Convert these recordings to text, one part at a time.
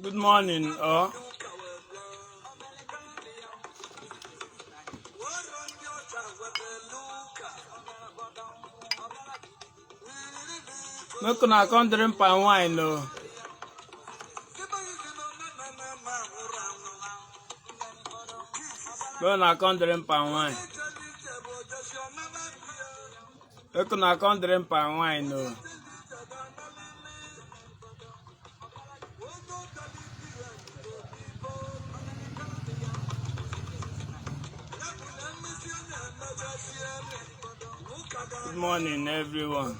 Good morning, Look on our country and wine, no. Go on our country and wine. Look on our country and wine, no. Good morning, everyone.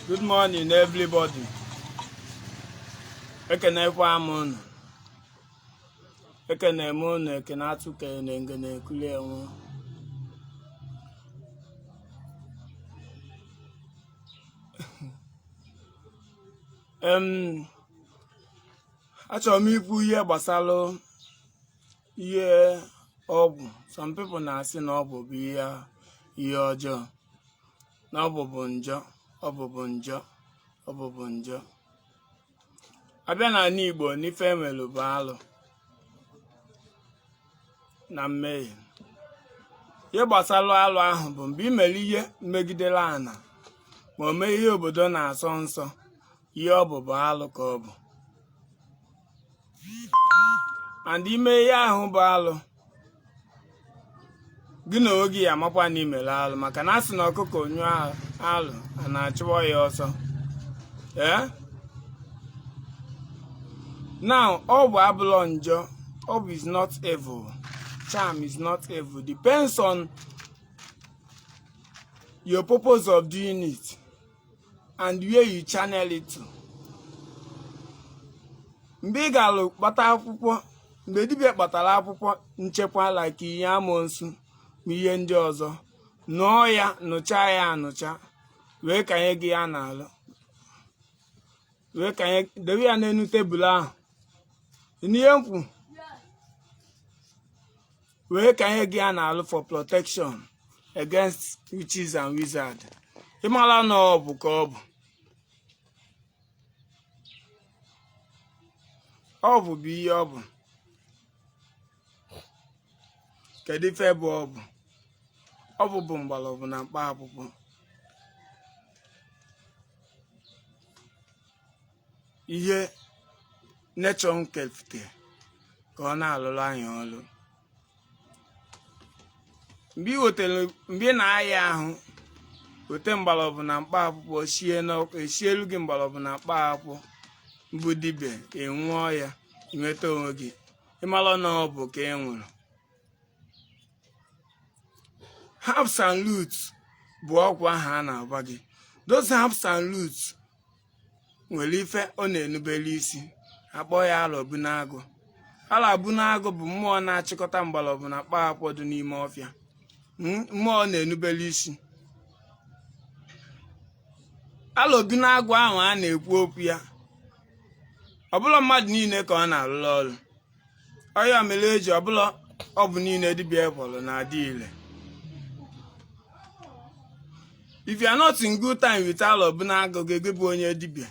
Good morning, everybody. I can have one. I can have one. I can have two. I can have clear one. Actually, me here basalo. Yeah, some people now say no, but be here, Joe. No, bonjo. Abịa na n'Igbo n'ife emelu bụ alụ na mmehie. Ihe gbasara alụ ahụ bụ mgbe imere ihe megidere ana ma o mee ihe obodo na-asọ nsọ, ihe ọ bụ alụ ka ọ bụ. And ime ihe ahụ bụ alụ, gị na oge ya amakwa na imere alụ maka na asị na ọkụkọ nyụọ alụ a na-achụwa ya ọsọ. Now, Obu Abulonjo, Obu is not evil. Charm is not evil. Depends on your purpose of doing it and where you channel it to. Mgbe ị ga-alụ kpata akwụkwọ, mgbe dibịa kpatara akwụkwọ nchekwa like ihe amonsu ma ihe ndị ọzọ, nụọ ya, nụcha ya anụcha, wee kanye gị ya n'alụ. Wee kanye, dewe ya n'enu tebụl ahụ. Niempu where can you get an for protection against witches and wizards? Imala no bukob. Obu be obu. Kedife bob. Obu bumbalo na papu. Iye nature nkefte ka ọ na-alụrụ anyị ọlụ. Mgbe na-aya ahụ ote mgbọrọgwụ na mkpa akwụkwọ esielu gị mgbọrọgwụ na mkpa akwụkwọ mbụ dibịa enwụọ ya inweta onwe gị ịmara na ọ bụ ka e nwere. Herbs and roots bụ ọgwụ ahụ a na-agwa gị. Those herbs and roots nwere ife ọ na-enubere isi. Akpọ ya alọbunagụ. Alọbunagụ bụ mmụọ na-achịkọta mgbọrọgwụ na mkpa akwụkwọ dị n'ime ọfịa. Mmụọ na-enubere isi. Alọbunagụ ahụ a na-ekwu okwu ya, ọbụla mmadụ niile ka ọ na-alụrụ ọrụ. Ọya mere eji ọbụla ọ bụ niile dibịa ekwọrọ na-adị ile. If you are not in good time with alọbunagụ gị bụ onye dibịa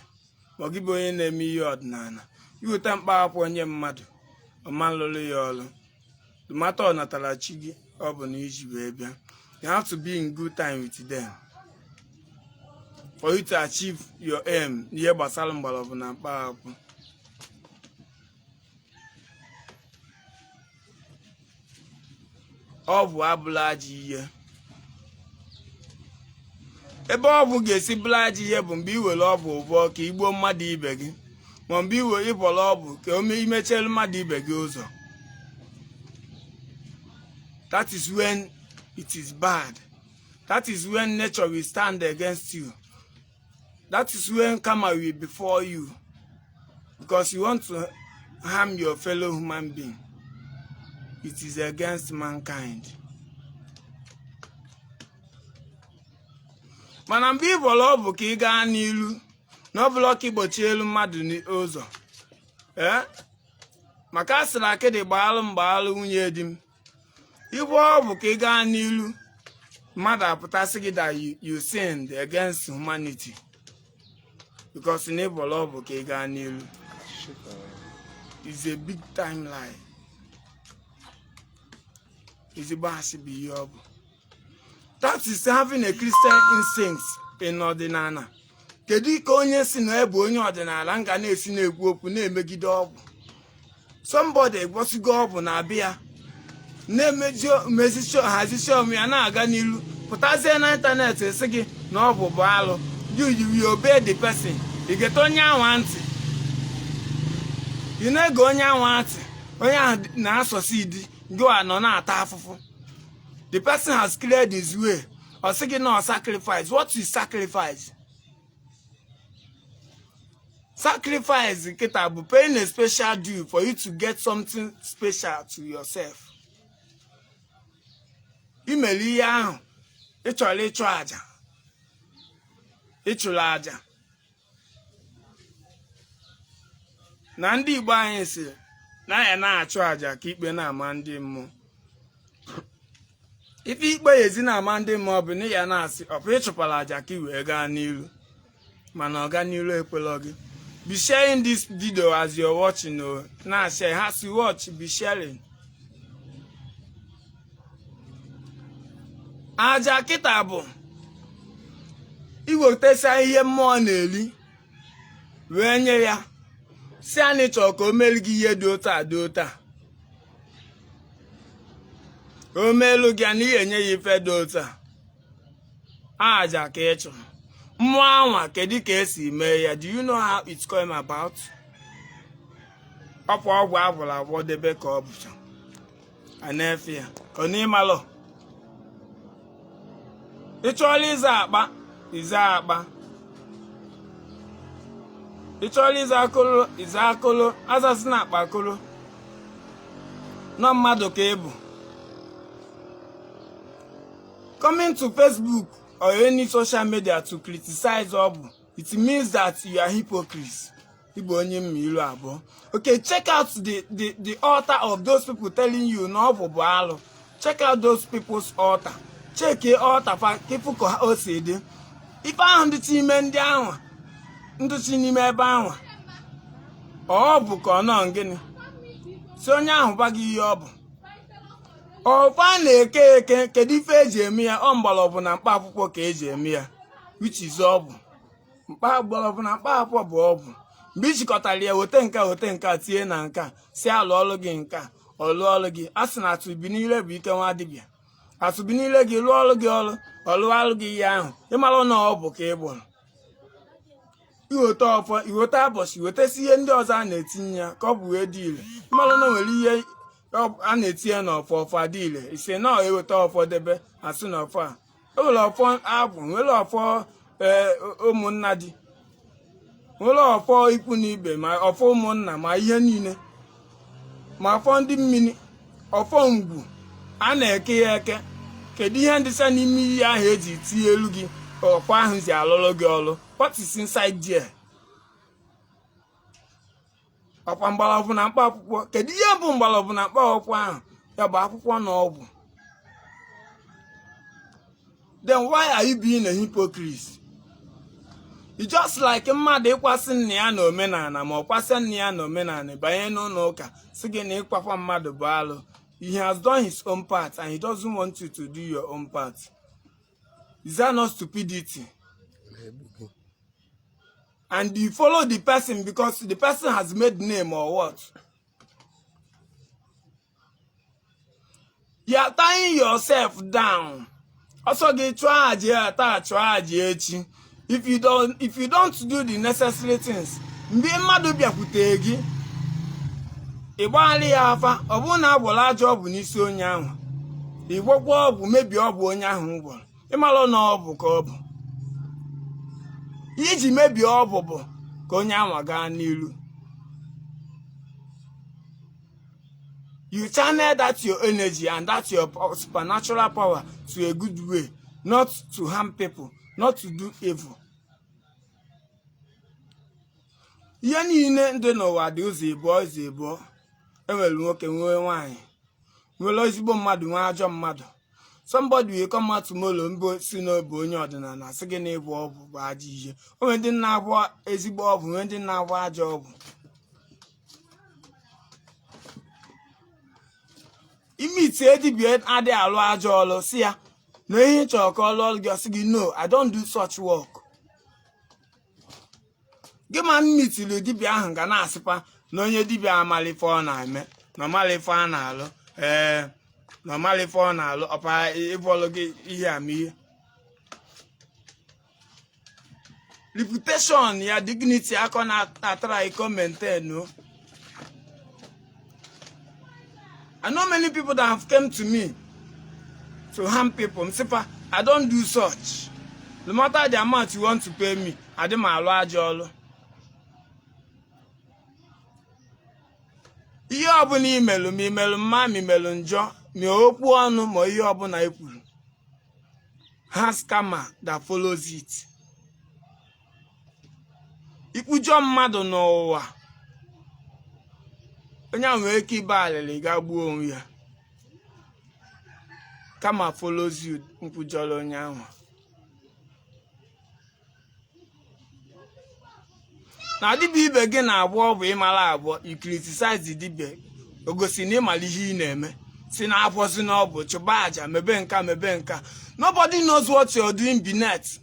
ma gị bụ onye na-eme ihe ọdịnala, iweta mkpa akwụkwọ onye mmadụ ọma lụrụ ya ọrụ. Mata ọ natara chi gị ọ bụ na iji wee bịa. You have to be in good time with them for you to achieve your aim n'ihe gbasara mgbọrọgwụ na mkpa akwụkwọ. ọgwụ abụla ajọ ihe. Ebe ọgwụ ga-esi bụla ajọ ihe bụ mgbe i were ọgwụ ụbọ ka igbuo mmadụ ibe gị, ma mgbe ịbọrọ ọgwụ ka imechelu mmadụ ibe gị ụzọ. That is when it is bad. That is when nature will stand against you. That is when karma will be for you, because you want to harm your fellow human being. It is against mankind. Mana mgbe ịbọrọ ọgwụ ka ị gaa n'ilu na ọ bụla ka igbochi elu mmadụ ụzọ, maka asịrị akịdị gbaalụ nwunye di m. Ịbụ ọgwụ ka ị gaa n'ilu, mmadụ apụtasị gị that you sinned against humanity because na ịbọrọ ọgwụ ka ị gaa n'ilu. It's a big time lie. Ezigbo asị bụ ihe ọ bụ. That is having a Christian instinct in ọdịnala. Kedu ka onye si na ebe onye ọdịnala nga na-esi na-ekwu okwu na-emegide ọgwụ? Somebody gbosigo ọgwụ na-abịa na-emezicha hazicha ọmụ ya na-aga n'ilu, pụtazie na ịntanetị esi gị na ọgwụ bụ alụ. You will obey the person. Ị gete onye anwa ntị, ị na-ege onye anwa ntị, onye ahụ na-asọsidi gị nọ na-ata afụfụ. The person has cleared his way. Or say no sacrifice. What is sacrifice? Sacrifice is paying a special due for you to get something special to yourself. Imeli ahụ ịchọrọ ịchụ aja, ịchụrụ aja. Na ndị Igbo anyị si na ya na-achụ aja ka ikpe na-ama ndị mmụọ. Ife ikpe ezi na-ama ndị mmụọ bụ na ya na-asị ọ bụ ịchụpụrụ aja ka i wee gaa n'ilu, mana ọ gaa n'ilu ekwela gị. Be sharing this video as you're watching. Now share, as you watch, be sharing. Aja kịta bụ iwetesa ihe mmụọ na-eli wee nye ya, si anyị chọrọ ka o melu gị ihe dị otu a. O melu gị na ihe enye ya ife dị otu a. Aja ka ị chọrọ. Mmụọ anwa kedu ka esi mee ya? Do you know how it's come about? Ọkwa ọgwụ agwụrụ agwọ debe ka ọ bụcha a na-efe ya ọ n'ịmalụ. Ị chọrọ ịza akpa, ịza akpa. Ị chọrọ ịza akụlụ, ịza akụlụ. Azasị na akpa akụlụ nọ mmadụ ka ị bụ. Coming to Facebook or any social media to criticize Obu, it means that you are hypocrites. Okay, check out the altar of those people telling you no Obu Boalo. Check out those people's altar. Check the altar for people who are said. If I am the team and down, into cinema bound. Obu Conongin. So now, Baggy Obu. Oh, finally, Kedife Jemia, Umbalobu and Papo Kejemia, which is Obu. Pabolobu and Papa Bobu. Bichikotalia, Wotenka, Tienanka, Sia Lologinka, or Lologi, Asana to Binile become Adibia. As to Binilegi, Lologi, or Lologi Yan, Emalona Obu cable. You will talk for you, Tabos, you will see endors and a tinia, Cobway deal. Malona will an Etienne of Fadile. He said, no, he will talk for the bed as soon as far. All of one album, well, of for Omunadi. Well, of four Ipunibe, my of Omona, my Yanine, my funding mini of Fongu, and a Kayaka, Kadian the Sunny me, I hate it, Lugi, or Fahunzia Lolo. What is inside there? Upon Balabun and Papa, Kadia Bumbalabun and Papa, Yabapa Noble. Then why are you being a hypocrite? You just like a mad equasin niano menana, more pasan niano menane, Bayano Noka, Sigin Papa Mad Balo. He has done his own part and he doesn't want you to do your own part. Is that not stupidity? And you follow the person because the person has made name or what? You are tying yourself down. Also get charge echi. If you don't do the necessary things, mgbe mmadụ bịakwute gị ịgbalị ya afa, ọ bụrụ na agwọla ajọ ọgwụ n'isi onye ahụ, ịgwọkwa ọgwụ mebi ọgwụ onye ahụ gwọrọ, ịmalụ na ọ bụ ka ọ bụ iji mebie ọgwụ bụ ka onye ahụ gaa n'ilu. You channel that your energy and that your supernatural power to a good way, not to harm people, not to do evil. Ihe niile ndị n'ụwa dị ụzọ ịbụọ enwere nwoke nwee nwaanyị, nwere ezigbo mmadụ nwee ajọ mmadụ. Somebody will come out tomorrow mbo si n'obu onye ọdịnala sị gị na ịbụ ọgwụ bụ ajọ ihe. O nwere ndị na-abụ ezigbo ọgwụ, nwee ndị na-abụ ajọ ọgwụ. Imiti edibie adị alụ ajọ ọlụ si ya na ihe chọrọ ka ọ lụọ gị, ọ sị gị no, I don't do such work. Gị ma mmitili dibịa ahụ ga na-asịkwa na onye dibịa amalife ọ na-eme, na ọmalife a na-alụ, na ọmalife ọ na-alụ, ọpa ịbọlụ gị ihe amịhe. Reputation ya, dignity akọ na-atara iko maintain. I know many people that have come to me to harm people. I don't do such. No matter the amount you want to pay me, I do my large all. Ihe ọbụla imelu ma imelu mma ma imelu njọ ma okwu ọnụ ma ihe ọbụla ekwuru has karma that follows it. Ikwujọ mmadụ n'ụwa, onye ahụ nwere ike ịba alịlị ga gbuo onwe ya. Karma follows you, nkwujọrọ onye ahụ. Na dibịa ibe gị na-abụ ọbụ ịmara abụọ, you criticize the dibịa, o gosi na ịmara ihe ị na-eme, si na abụọzi n'ọbụ, chụba aja, mebe nka. Nobody knows what you're doing beneath.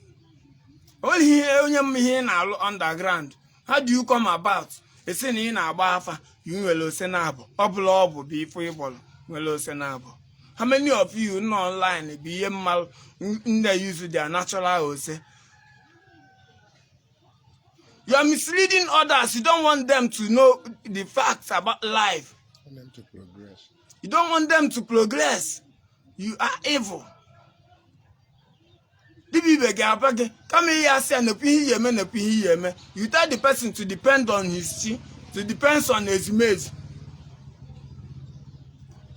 Only onye ihe ị na-alụ underground. How do you come about? Esi na ị na-agba afa, you nwere ose na-abụ, ọbụla ọbụ bụ ifo ịbọlụ nwere ose na-abụ. How many of you nọ online bụ ihe mmalụ ndị use their natural ose? You are misleading others. You don't want them to know the facts about life. You want them to progress. You don't want them to progress. You are evil. You tell the person to depend on his chi, to depend on his maize.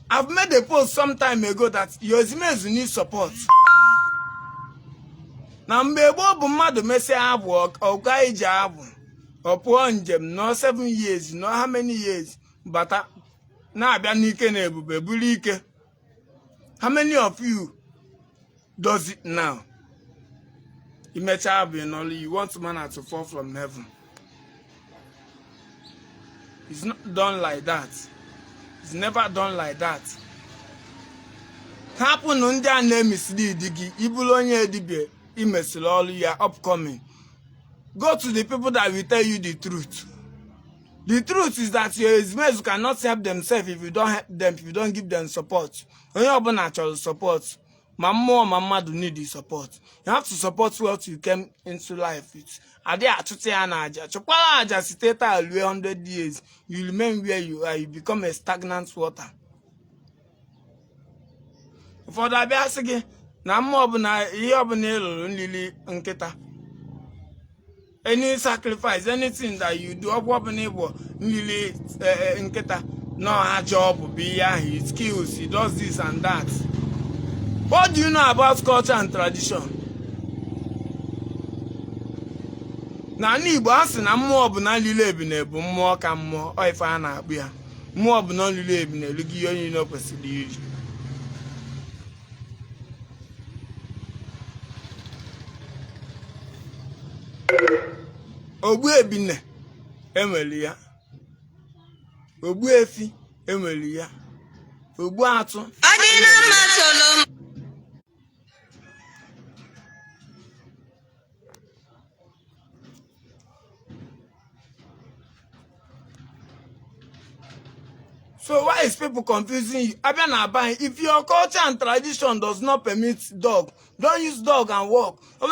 I've made a post some time ago that your maize need support. Na mgbe gboo bụ mmadụ mesịa abụ ọga ije abụ ọ pụọ njem no 7 years no how many years bata na-abịa n'ike na ebube buru ike. How many of you does it now? Imecha abụ n'ọlụ, you want manna to fall from heaven. It's not done like that. It's never done like that. Hapụ na ndị a na-emislead gị, ibulu onye dibịa imesili ọlụ ya upcoming. Go to the people that will tell you the truth. The truth is that your enemies cannot help themselves if you don't help them, if you don't give them support. Onye ọbụla chọrọ support, ma mmụọ ma mmadụ need the support. You have to support what you came into life with. Adị achụta ya na aja. Chụkwara aja site taa ruo 100 years. You remain where you are. You become a stagnant water. Ụfọdụ abịa sị gị na mmụọ ọbụla ihe ọbụla ịlụrụ nlili nkịta. Any sacrifice, anything that you do, nlili nkịta, no ajọ bụ ihe ahụ, he kills, he does this and that. What do you know about culture and tradition? Na n'Igbo a sị na mmụọ ọbụla nlili ebine bụ mmụọ ka mmụọ, ọ ife a na-akpụ ya. Mmụọ ọbụla nlili ebine elugi ihe onye ino kwesịrị iri. Ogbu ebine enwere ya, ogbu efi enwere ya, ogbu atụ. So why is people confusing you? If your culture and tradition does not permit dog, don't use dog and walk. You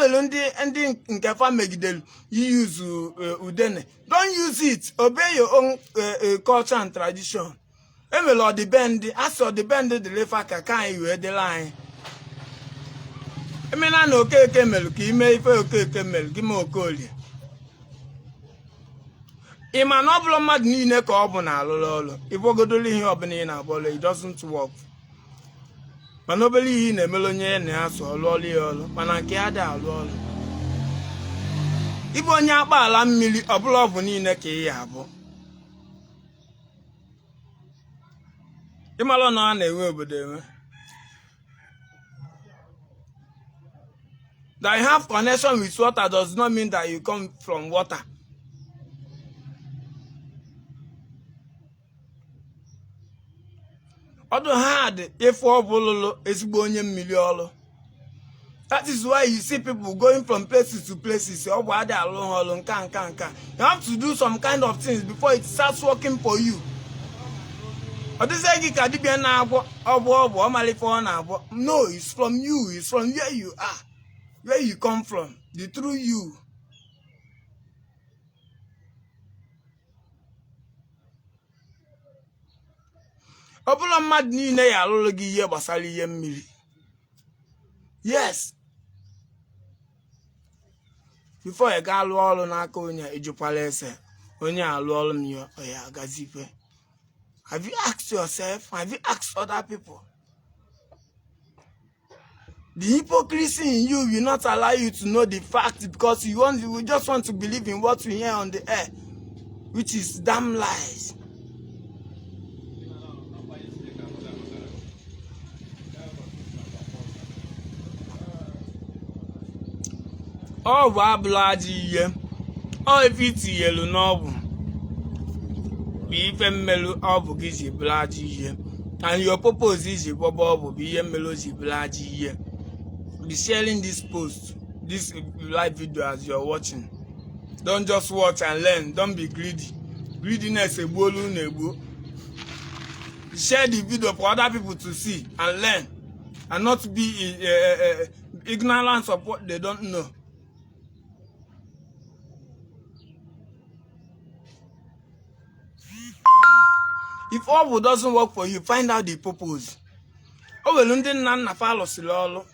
use udene. Don't use it. Obey your own culture and tradition. As the bend the lefa kakan you the line. No okay melu ki me ife okay melu ki mo okoli. Ima no blo mad niile ka ọ bụ na alụlụ ibogodoli ihe ọbụla ị na-abọlụ it doesn't work. Mana obele ihe na-emelu onye na-asụ ọlụọlụ ya ọlụ mana nke ya dị alụ ọlụ. Ibe onye akpa ala mmiri ọbụla ọ bụ niile ka ị ya abụ. Ịmalụ na a na-enwe obodo enwe. That you have connection with water does not mean that you come from water. Although hard if that is why you see people going from places to places. You have to do some kind of things before it starts working for you. No, it's from you. It's from where you are, where you come from, the true you. Yes. Before you go all on have you asked yourself? Have you asked other people? The hypocrisy in you will not allow you to know the fact because you just want to believe in what you hear on the air, which is damn lies. Oh, Bablaji, oh, if it's yellow novel, be melu of Gizi Blaji, and your purpose is a bob, be a melody Blaji. Be sharing this post, this live video as you're watching. Don't just watch and learn, don't be greedy. Greediness a bolu nebo. Share the video for other people to see and learn, and not be ignorant of what they don't know. If all doesn't work for you, find out the purpose. Oh, well, na follow silolo.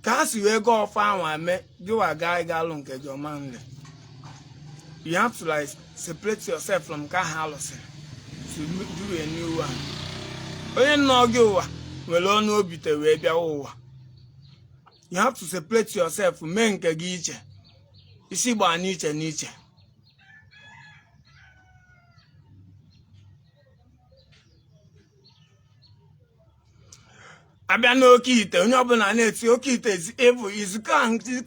Can't you go find one you a guy galon get your man. You have to like separate yourself from Kahalosin to do a new one. When no go, well, no bit away. You have to separate yourself from men kagiche. You see, by niche. No OKITE, onye ọbụla na-eti OKITE is evil, is can. Do you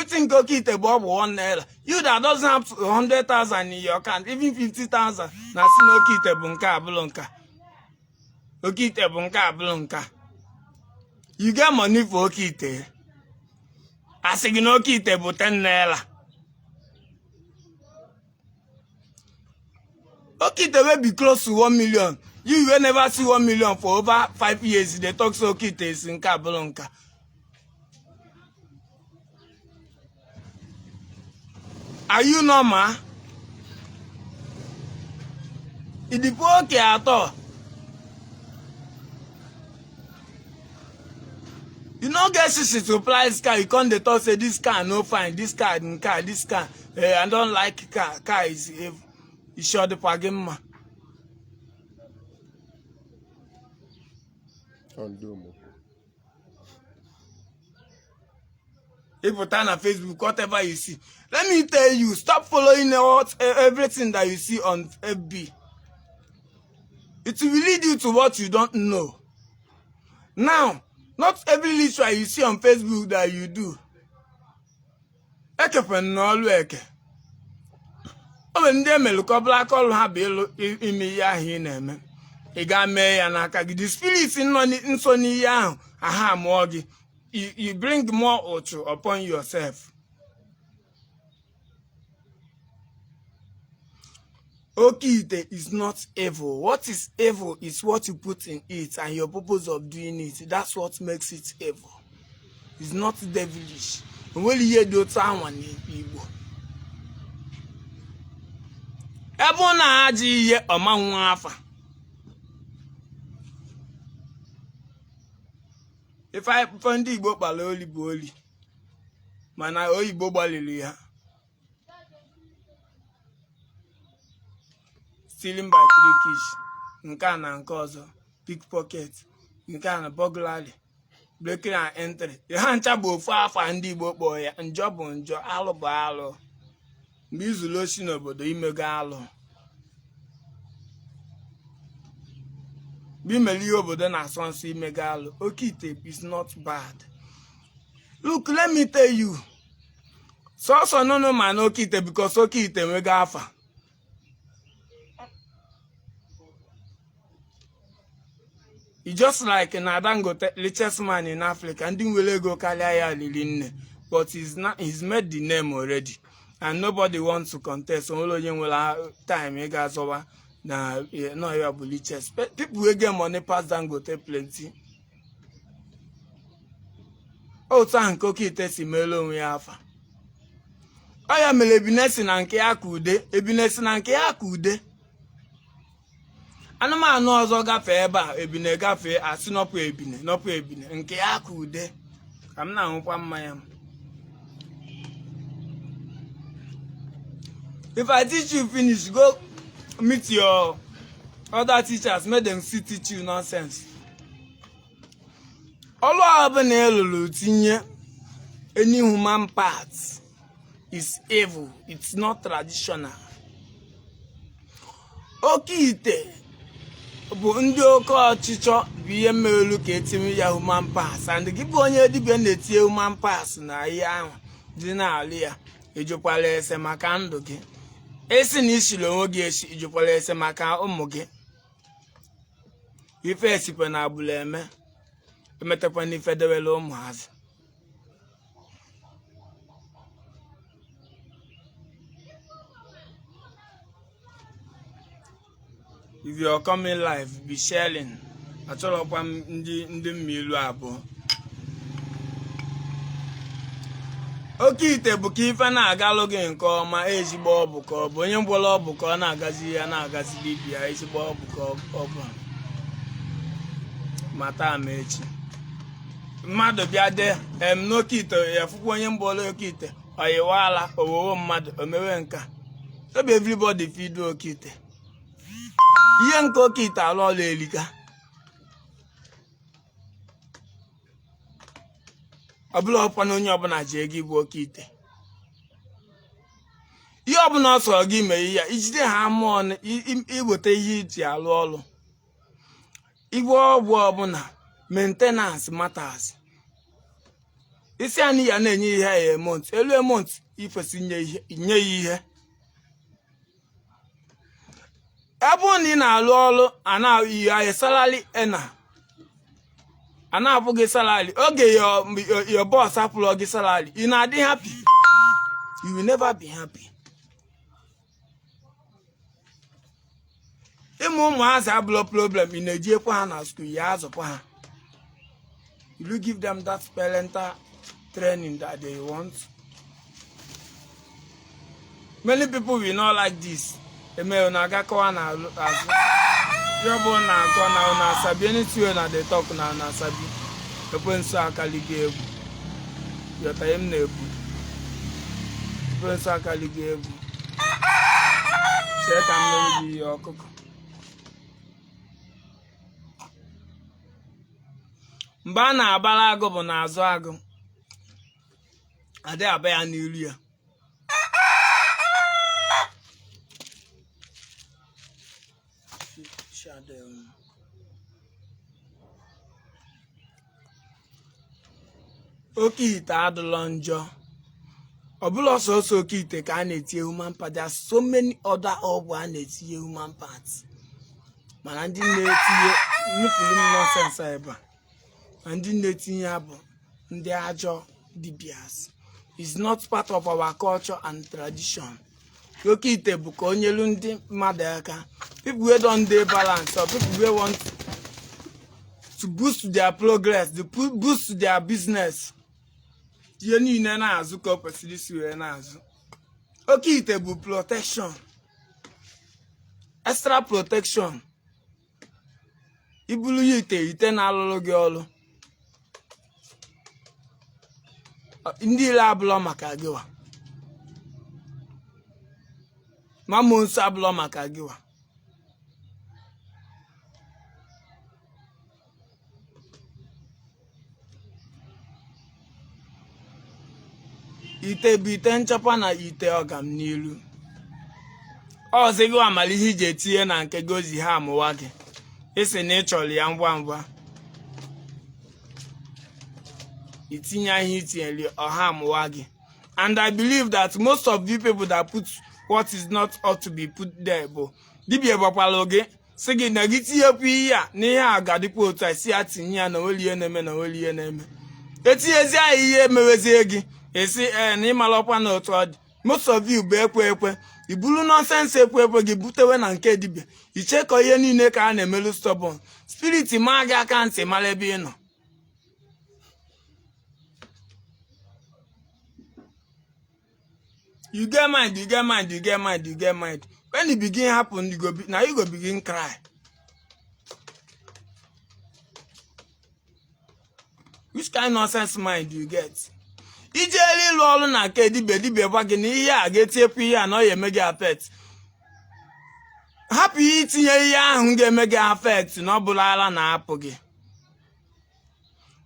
think OKITE bụ $1? You that doesn't have 100,000 in your account, even 50,000, na si na OKITE bụ nke abụlụ nka. OKITE bụ nke abụlụ nka. You get money for OKITE. Asị gị na OKITE bụ $10. OKITE will be close to 1 million. You will never see 1 million for over 5 years. They talk so OKITE is in Kabulonka. Are you normal? It is okay at all. You know, get shit to apply this car. You can't they talk say this car no fine. This car, this car. I don't like car. Car is short the pagima. If you turn on Facebook, whatever you see, let me tell you, stop following everything that you see on FB. It will lead you to what you don't know. Now, not every literal you see on Facebook that you do. The spirits in Sony Yang, aha morgi. You bring more ocho upon yourself. OKITE is not evil. What is evil is what you put in it and your purpose of doing it. That's what makes it evil. It's not devilish. When you hear the time Igbo. Ebe na aji ihe ọma nwa afa. If I find the Igbo kpala oli bụ oli. Mana oyibo gbalili ya. Stealing by trickish, nke a na nke ọzọ, pickpocket, nke a na burglary, breaking and entry. Ha ncha bụ ofu afa ndị Igbo kpọọ ya, njọ bụ njọ, alụ bụ alụ. Mgbe izulu osi n'obodo imego alụ. Mgbe imeli ihe obodo na-asọ nsọ imego alụ. OKITE is not bad. Look, let me tell you. So no man OKITE because OKITE enwego afa. It's just like Nadangote, richest man in Africa, and didn't really go Kalia Liline, but he's made the name already, and nobody wants to contest. Only you will have time. You guys over now. No, you are richest. People will get money past Dangote plenty. Oh, thank OKITE si melo we afa. I am ebinesi na nke akude, ebinesi na nke akude. Anụmanụ ọzọ gafee ebe a ebine gafee asị nọpụ ebine nke ya ka ude ka m na-ahụkwa mmanya m. If I teach you finish, go meet your other teachers, make them still teach you nonsense. Ọlụ ọbụla elulu tinye any human part is evil. It's not traditional. OKITE bụ ndị oke ọchịchọ bụ ihe mmelu ka etinye ya human pass, and gị bụ onye dibịa na-etinye human pass na ihe ahụ dị n'ala ya ejukwala ese maka ndụ gị. Esi na isiri onwe gị esi ejukwala ese maka ụmụ gị. Ife esikwe na agbụla emetakwa n'ife dewele ụmụazị. If you are coming live, be sharing. Achọrọkwa ndị mmiri abụọ. OKITE bụ ka ife na-agalụ gị nke ọma ezigbo ọbụ ka ọ bụ onye mgbọrọ ọbụ ka ọ na-agazi ya na-agazi dibịa ezigbo ọbụ ka ọ bụ. Mata ama echi. Mmadụ bịa de n'OKITE ya fụkwa onye mgbọrọ OKITE oyiwala owowo mmadụ omewe nka. Ebe everybody feed OKITE. Ihe nke OKITE alụ ọlụ elika. Ọbụla ọkwa na onye ọbụla ji ego igwe OKITE. Ihe ọbụla ọ sọrọ gị mee ya ijide ha mmụọ iweta ihe iji alụ ọlụ. Igwe ọgwụ ọbụla maintenance matters. Isi anyị ya na-enye ihe ya emont. Elu emont ifesi nye ya ihe. Ebe na ị na-alụ ọlụ ana salary ena. Ana-abụghị salary. Oge your boss apụlọ gị salary. You na-adị happy. You will never be happy. Ịmụ ụmụazị abụlọ problem. Ị na-eji ekwe ha na school ya azụkwa ha. You give them that parental training that they want. Many people will not like this. Eme na agakọwa na azụ. Yobo na akọ na asabi anything na dey talk na asabi. Ekwensu akaligo egwu. Yota em na egwu. Ekwensu akaligo egwu. Chee ka m mere gị ọkụkọ. Mgbe a na-abara agụ bụ n'azụ agụ. Adị aba ya n'iru ya. OKITE adụlọ njọ. Ọbụla ọsọsọ OKITE ka a na-etinye human part. There are so many other ọgwụ a na-etinye human parts. Mana ndị na-etinye nupụrụ m nonsense ebe a. Na ndị na-etinye abụ ndị ajọ dibias. It's not part of our culture and tradition. OKITE bụ ka onye lu ndị mmadụ aka. People wey don dey balance or people wey want to boost their progress, to boost their business. Ihe niile na-azụ ka o kwesịrị isi wee na-azụ. OKITE bụ protection, extra protection. Ibulu ya ite na-alụrụ gị ọrụ. Ndị ile abụlọ maka gịwa. Mama nso abụlọ maka gịwa. Ite bụ ite nchekwa na ite ọgam n'ilu. Ọzọ gị amalihe iji etinye na nke gị ozi ha amụwa gị. Isi na ị chọrọ ya ngwa ngwa. Itinye ihe itinyere ọha amụwa gị. And I believe that most of you people that put what is not ought to be put there bụ dibịa gbakwala gị sị gị na gị tinyekwu ihe a na ihe a ga-adịkwa otu a si ya tinye ya na nwere ihe na-eme na nwere ihe na-eme. Etinyezi anyị ihe emewezie gị esi na ịmara ọkwa na otu ọ dị. Most of you bụ ekwe ibulu nonsense ekwe gị butewe na nke dibịa ichekọ ihe niile ka a na-emelu stubborn spirit maa gị aka ntị mara ebe ị nọ. You get mind. When it begin happen, you go begin cry. Which kind of nonsense mind do you get? Ijeli lu ọrụ na nke dibịa gwa gị na ihe a ga-etinyekwu ihe a na ọ ga-eme gị affect. Hapụ ihe itinye ihe ahụ ga-eme gị affect na ọ bụla ala na-apụ gị.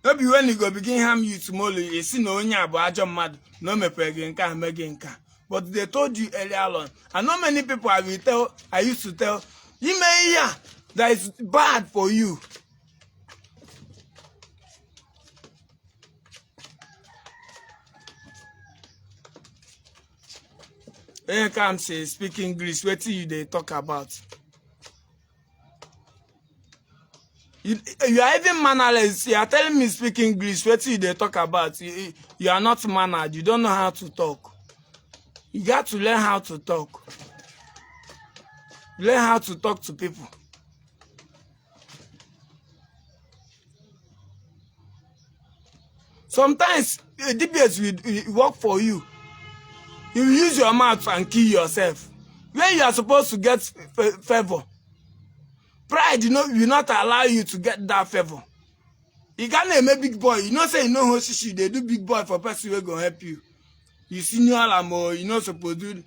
Maybe when you go begin harm you tomorrow, you see na onye a bụ ajọ mmadụ na o mepere gị nke a mee gị nke a. But they told you earlier on. And not many people I used to tell, you may hear that is bad for you. When you come say speak English, what you they talk about? You are even mannerless. You are telling me speak English, what you they talk about? You are not mannered. You don't know how to talk. You got to learn how to talk. Learn how to talk to people. Sometimes DPS will work for you. You use your mouth and kill yourself. When you are supposed to get favor, pride will not allow you to get that favor. You can't make big boy. You know say you know how they do big boy for person who go help you. You senior or you know supposed to do.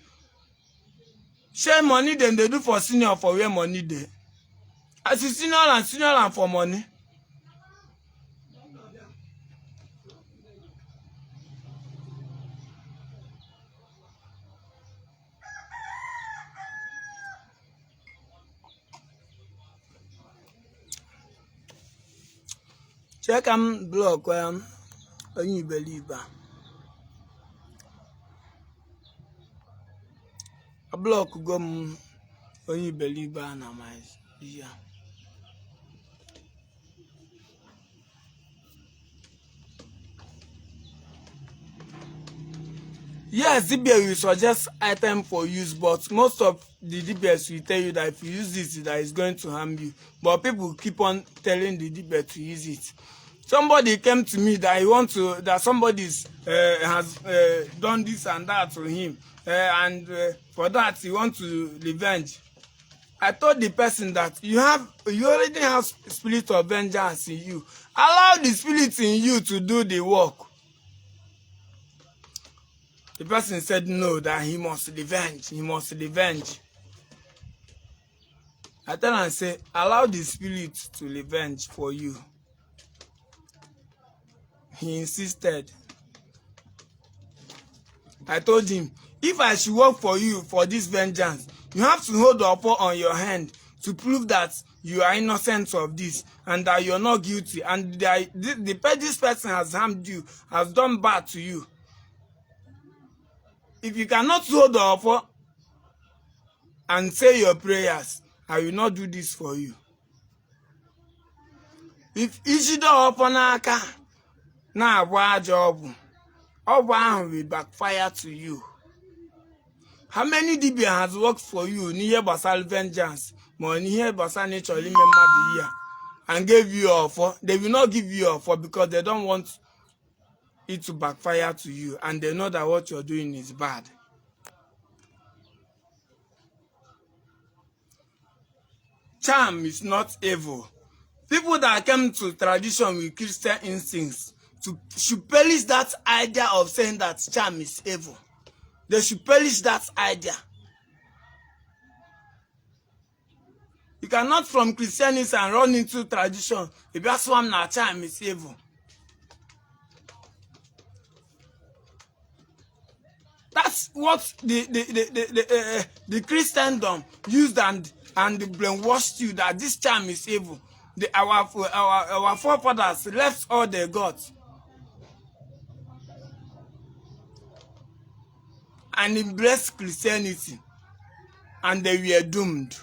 Share money then they do for senior for where money there. As you senior and for money. Check block when you believe that. A block go when you believe that na my yeah. Yes, DBS will suggest item for use, but most of the DBS will tell you that if you use this, that is going to harm you. But people keep on telling the DBS to use it. Somebody came to me that that somebody's has done this and that to him, and for that he wants to revenge. I told the person that you already have spirit of vengeance in you. Allow the spirit in you to do the work. The person said no, that he must revenge. He must revenge. I tell him, say, allow the spirit to revenge for you. He insisted. I told him, if I should work for you for this vengeance, you have to hold the offer on your hand to prove that you are innocent of this and that you're not guilty and that this person has harmed you, has done bad to you. If you cannot hold the offer and say your prayers, I will not do this for you. If iji the offer n'aka na-agwa ajọ ọgwụ ahụ will backfire to you. How many dibia has worked for you near basal vengeance, more near basal nature limit here, and gave you offer? They will not give you offer because they don't want it to backfire to you, and they know that what you're doing is bad. Charm is not evil. People that came to tradition with Christian instincts should perish that idea of saying that charm is evil. They should perish that idea. You cannot from Christianity and run into tradition. If that's one that charm is evil. That's what the Christendom used and brainwashed you that this charm is evil. Our forefathers left all their gods and embraced Christianity, and they were doomed.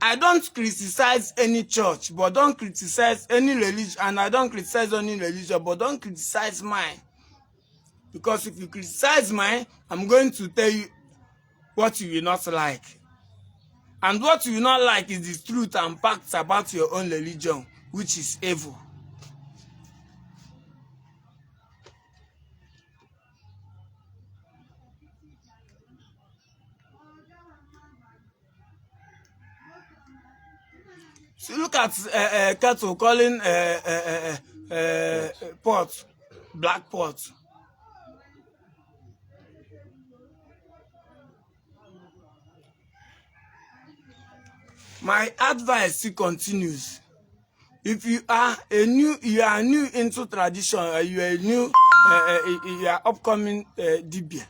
I don't criticize any church, but don't criticize any religion, and I don't criticize any religion, but don't criticize mine. Because if you criticize mine, I'm going to tell you what you will not like. And what you will not like is the truth and facts about your own religion, which is evil. So look at cattle calling pot black pot. My advice still continues. If you are new into tradition, you are new, you are upcoming dibia.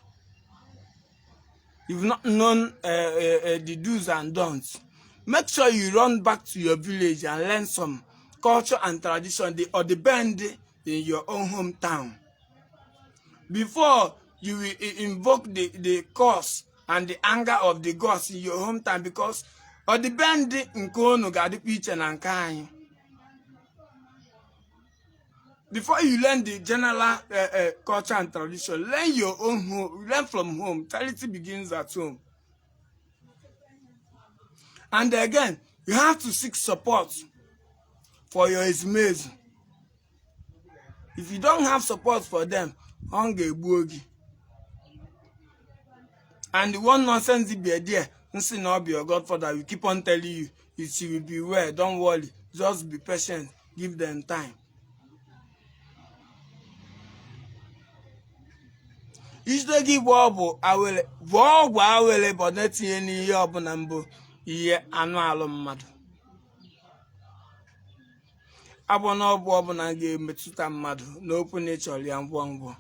You've not known the do's and don'ts. Make sure you run back to your village and learn some culture and tradition, or the band in your own hometown. Before you will invoke the curse and the anger of the gods in your hometown, because or the band in Kono got the pitch and kind. Before you learn the general culture and tradition, learn your own home, learn from home. Charity begins at home. And again, you have to seek support for your ezumezu. If you don't have support for them, hunger boogie. And the one nonsense be there, instead not be your godfather, we keep on telling you, it will be well, don't worry, just be patient, give them time. Ijdogi bobo awele but not any yob number ye annual mad. Abono bob na game metuta mad, no open nature and wongo.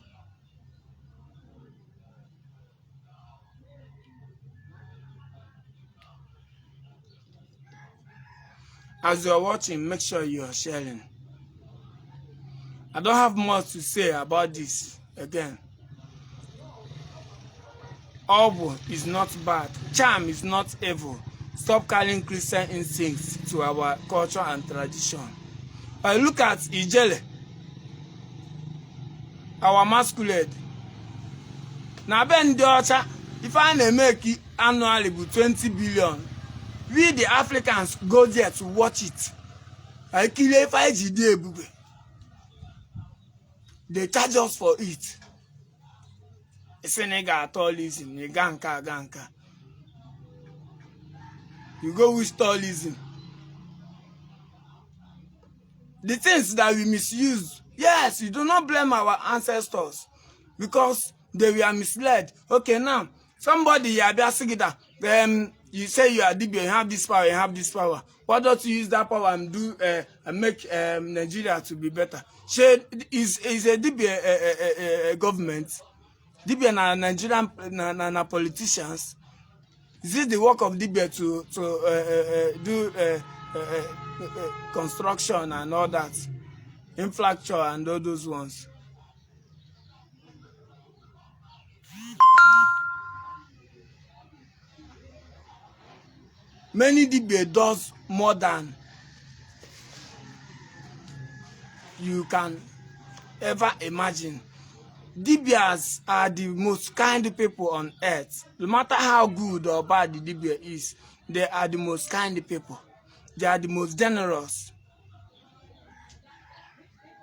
As you're watching, make sure you're sharing. I don't have much to say about this again. Obo is not bad. Charm is not evil. Stop calling Christian instincts to our culture and tradition. Look at Ijele, our masquerade. Now, Ben Dota, if I make it annually with 20 billion, we the Africans go there to watch it. I kill a 5G day, bube. They charge us for it. It's a nigga tourism, you ganka. You go with tourism. The things that we misuse, yes, you do not blame our ancestors because they were misled. Okay, now somebody you say you are Dibia, you have this power, you have this power. Why don't you use that power and do and make Nigeria to be better? Is a Dibia government? Dibia na Nigerian na politicians. Is it the work of Dibia to do construction and all that, infrastructure and all those ones? Many Dibia does more than you can ever imagine. Dibias are the most kind people on earth. No matter how good or bad the Dibia is, they are the most kind people. They are the most generous.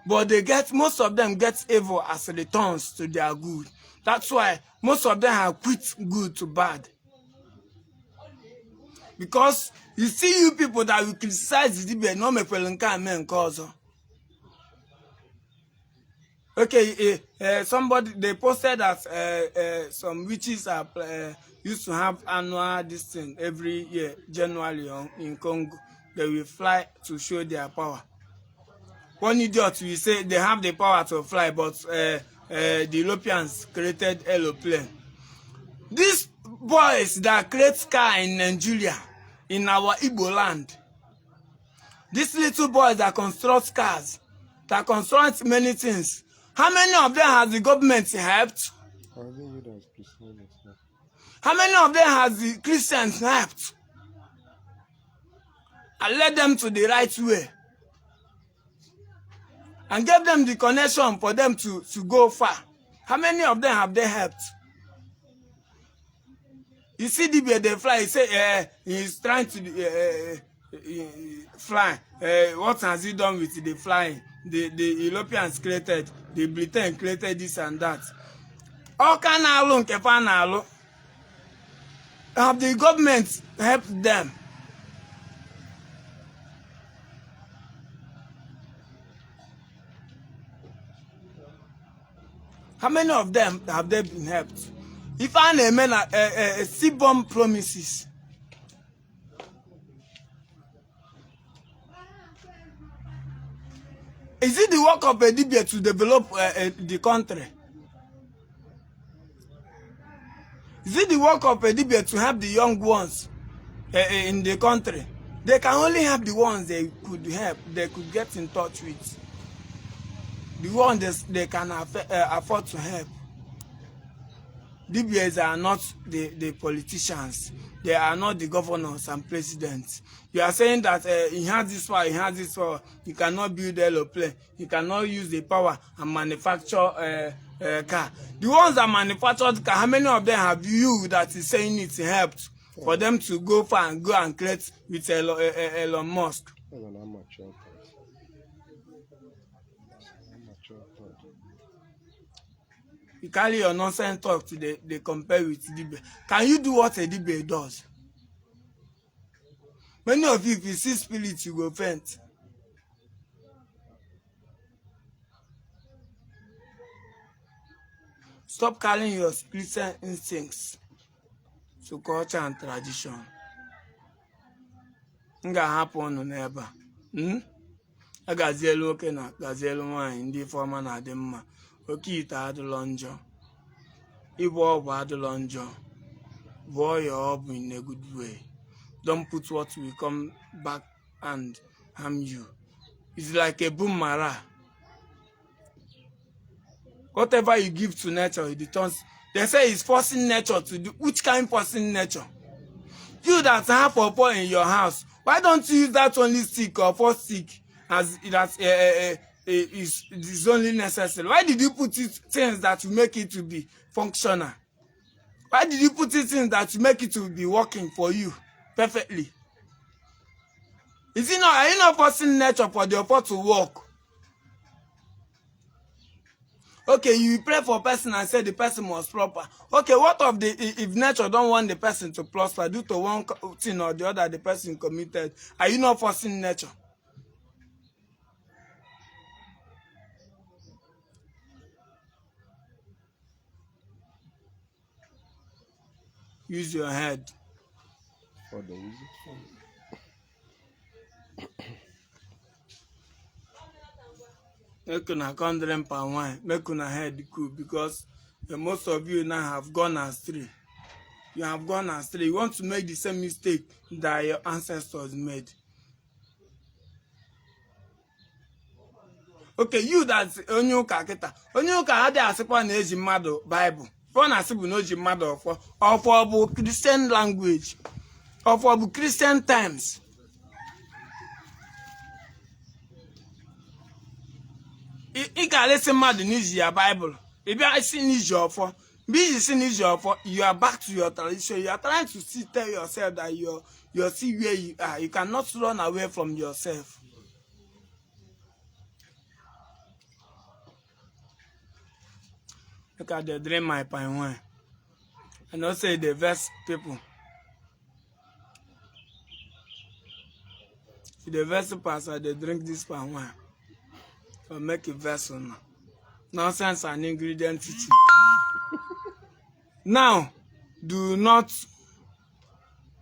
But most of them get evil as returns to their good. That's why most of them have quit good to bad. Because you see you people that will criticize the Dibia, no me pelenka men cause. Okay, somebody they posted that some witches are used to have annual this thing every year, January in Congo. They will fly to show their power. One idiot will say they have the power to fly, but the Europeans created aeroplane. These boys that create car in Nigeria, in our Igbo land, these little boys that construct cars, that construct many things, how many of them has the government helped? How many of them has the Christians helped? And led them to the right way. And gave them the connection for them to go far. How many of them have they helped? You see Dibia, they fly, he say he's trying to fly. What has he done with the flying? The Europeans created, the Britain created this and that. All can alone, have the government helped them? How many of them have they been helped? If I name a C-bomb promises, is it the work of a Dibia to develop the country? Is it the work of a Dibia to help the young ones in the country? They can only help the ones they could help, they could get in touch with. The ones they can afford to help. DBAs are not the politicians. They are not the governors and presidents. You are saying that he has this power, he has this power. You cannot build a aeroplane. You cannot use the power and manufacture car. The ones that manufactured car, how many of them have you that is saying it helped for them to go far and go and create with Elon Musk? You carry your nonsense talk to they compare with Dibia. Can you do what a Dibia does? Many of you, if you see spirit, you go faint. Stop carrying your spiritual instincts to culture and tradition. Nga happen never. A gazielu oke na gazielu nwanyị ndị forma na adị mma. OKITE adịlọ njọ. Ịbụ ọgwụ adịlọ njọ. Boy your up in a good way. Don't put what will come back and harm you. It's like a boomerang. Whatever you give to nature, it returns. They say it's forcing nature to do. Which kind of forcing nature? You that have pawpaw in your house, why don't you use that only stick or 4 stick as that is only necessary? Why did you put it things that will make it to be functional? Why did you put it things that will make it to be working for you perfectly? Is it not? Are you not forcing nature for the effort to work? Okay, you pray for a person and say the person must prosper. Okay, what of if nature don't want the person to prosper due to one thing or the other the person committed? Are you not forcing nature? Use your head. For the easy. Make una come drink palm wine. Make una head cool because most of you now have gone astray. You have gone astray. You want to make the same mistake that your ancestors made. Okay, you that's onye ụka kita. Onye ụka adị asịkwa na eji mmadụ Bible. Pọ na asị bụ na oji mmadụ ọfọ bụ Christian language. Ọfọ bụ Christian times. ị ga-alesi mmadụ n'iji ya Bible ị bịa isi n'iji ọfọ mgbe iji si n'iji ọfọ you are back to your tradition. You are trying to still tell yourself that you're still where you are. You cannot run away from yourself. Look at the drink my pine wine. I know say the verse people. The vessel pastor they drink this palm wine. Or make a vessel now. Nonsense and ingredient teaching. Now, do not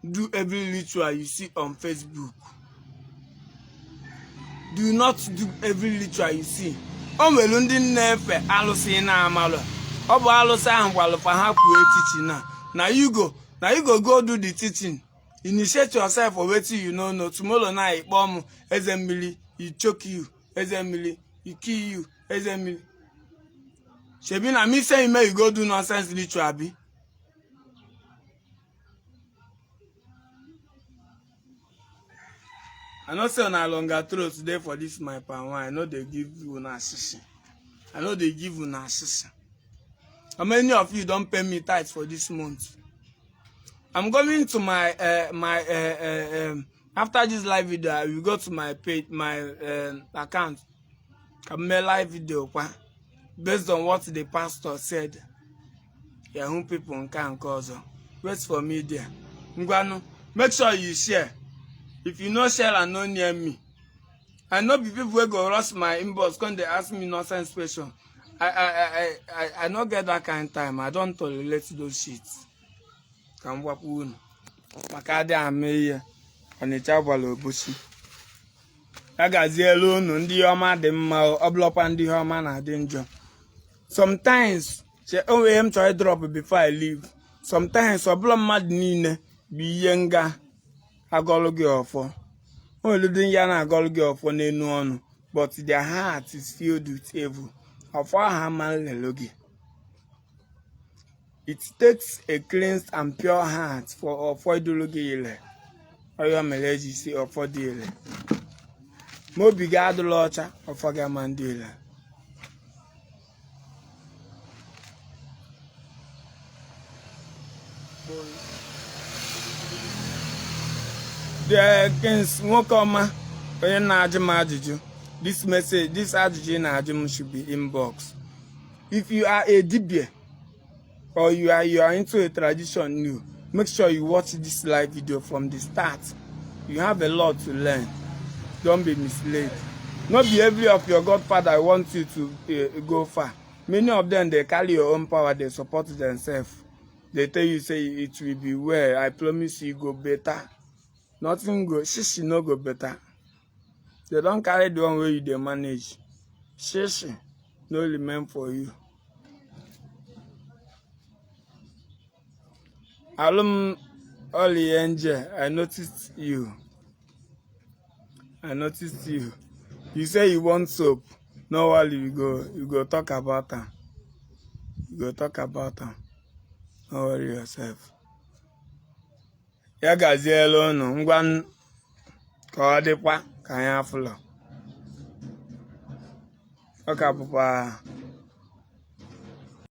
do every ritual you see on Facebook. Do not do every ritual you see. O nwere ndị nnefe alụsị na amalụ. Ọ bụ alụsị ahụ gwalụfa ha kwuo teaching na you go do the teaching. Initiate yourself for wetin you no know. Tomorrow night ikpọ mụ eze mmiri, you choke you, eze mmiri, you kill you, eze mmiri. Shebi na me say you go do nonsense ritual abi. I know say una longer throat today for this my palm wine. I know they give you una shishi. I know they give una shishi. How many of you don't pay me tithes for this month? I'm going to my after this live video, I will go to my page, my account. I'm make live video based on what the pastor said. Yahoo people can cause. Wait for me there. Make sure you share. If you no share and no near me, I know people will go rush my inbox when they ask me nonsense question. I not get that kind of time. I don't tolerate those shits. Can wap wound. Makade ame onicha gwala obosi. Agazi alone ndi ọma dị mma oblọpa ndị ọma na dị njọ. Sometimes she onwe m try drop before I leave. Sometimes oblo mmadụ niile bụ ihe nga agọlụ gị ọfọ. Onwere ndị ya na agọlụ gị ọfọ n'enu ọnụ, but their heart is filled with evil. Ọfọ ha ma lelo gị. It takes a cleansed and pure heart for idology ile. Oyo meleji si ofodi ile. Mo biga adụla ọcha ofoga mandi ile. The kings nwoke ọma onye na-ajụ m ajụjụ. This message, this ajụjụ na-ajụ m should be inbox. If you are a dibia or you are into a tradition new, make sure you watch this live video from the start. You have a lot to learn. Don't be misled. Not be every of your godfather wants you to go far. Many of them, they carry your own power, they support themselves. They tell you, say, it will be well. I promise you go better. Nothing go, shishi no go better. They don't carry the one way you they manage. Shishi no remain for you. Alum Oli Angel, I noticed you. You say you want soap. No worry, you go talk about them. Don't worry yourself. Ya gazielo no ngwan ka ọ dịkwa ka anyị afụlọ. Ọ ka bụkwa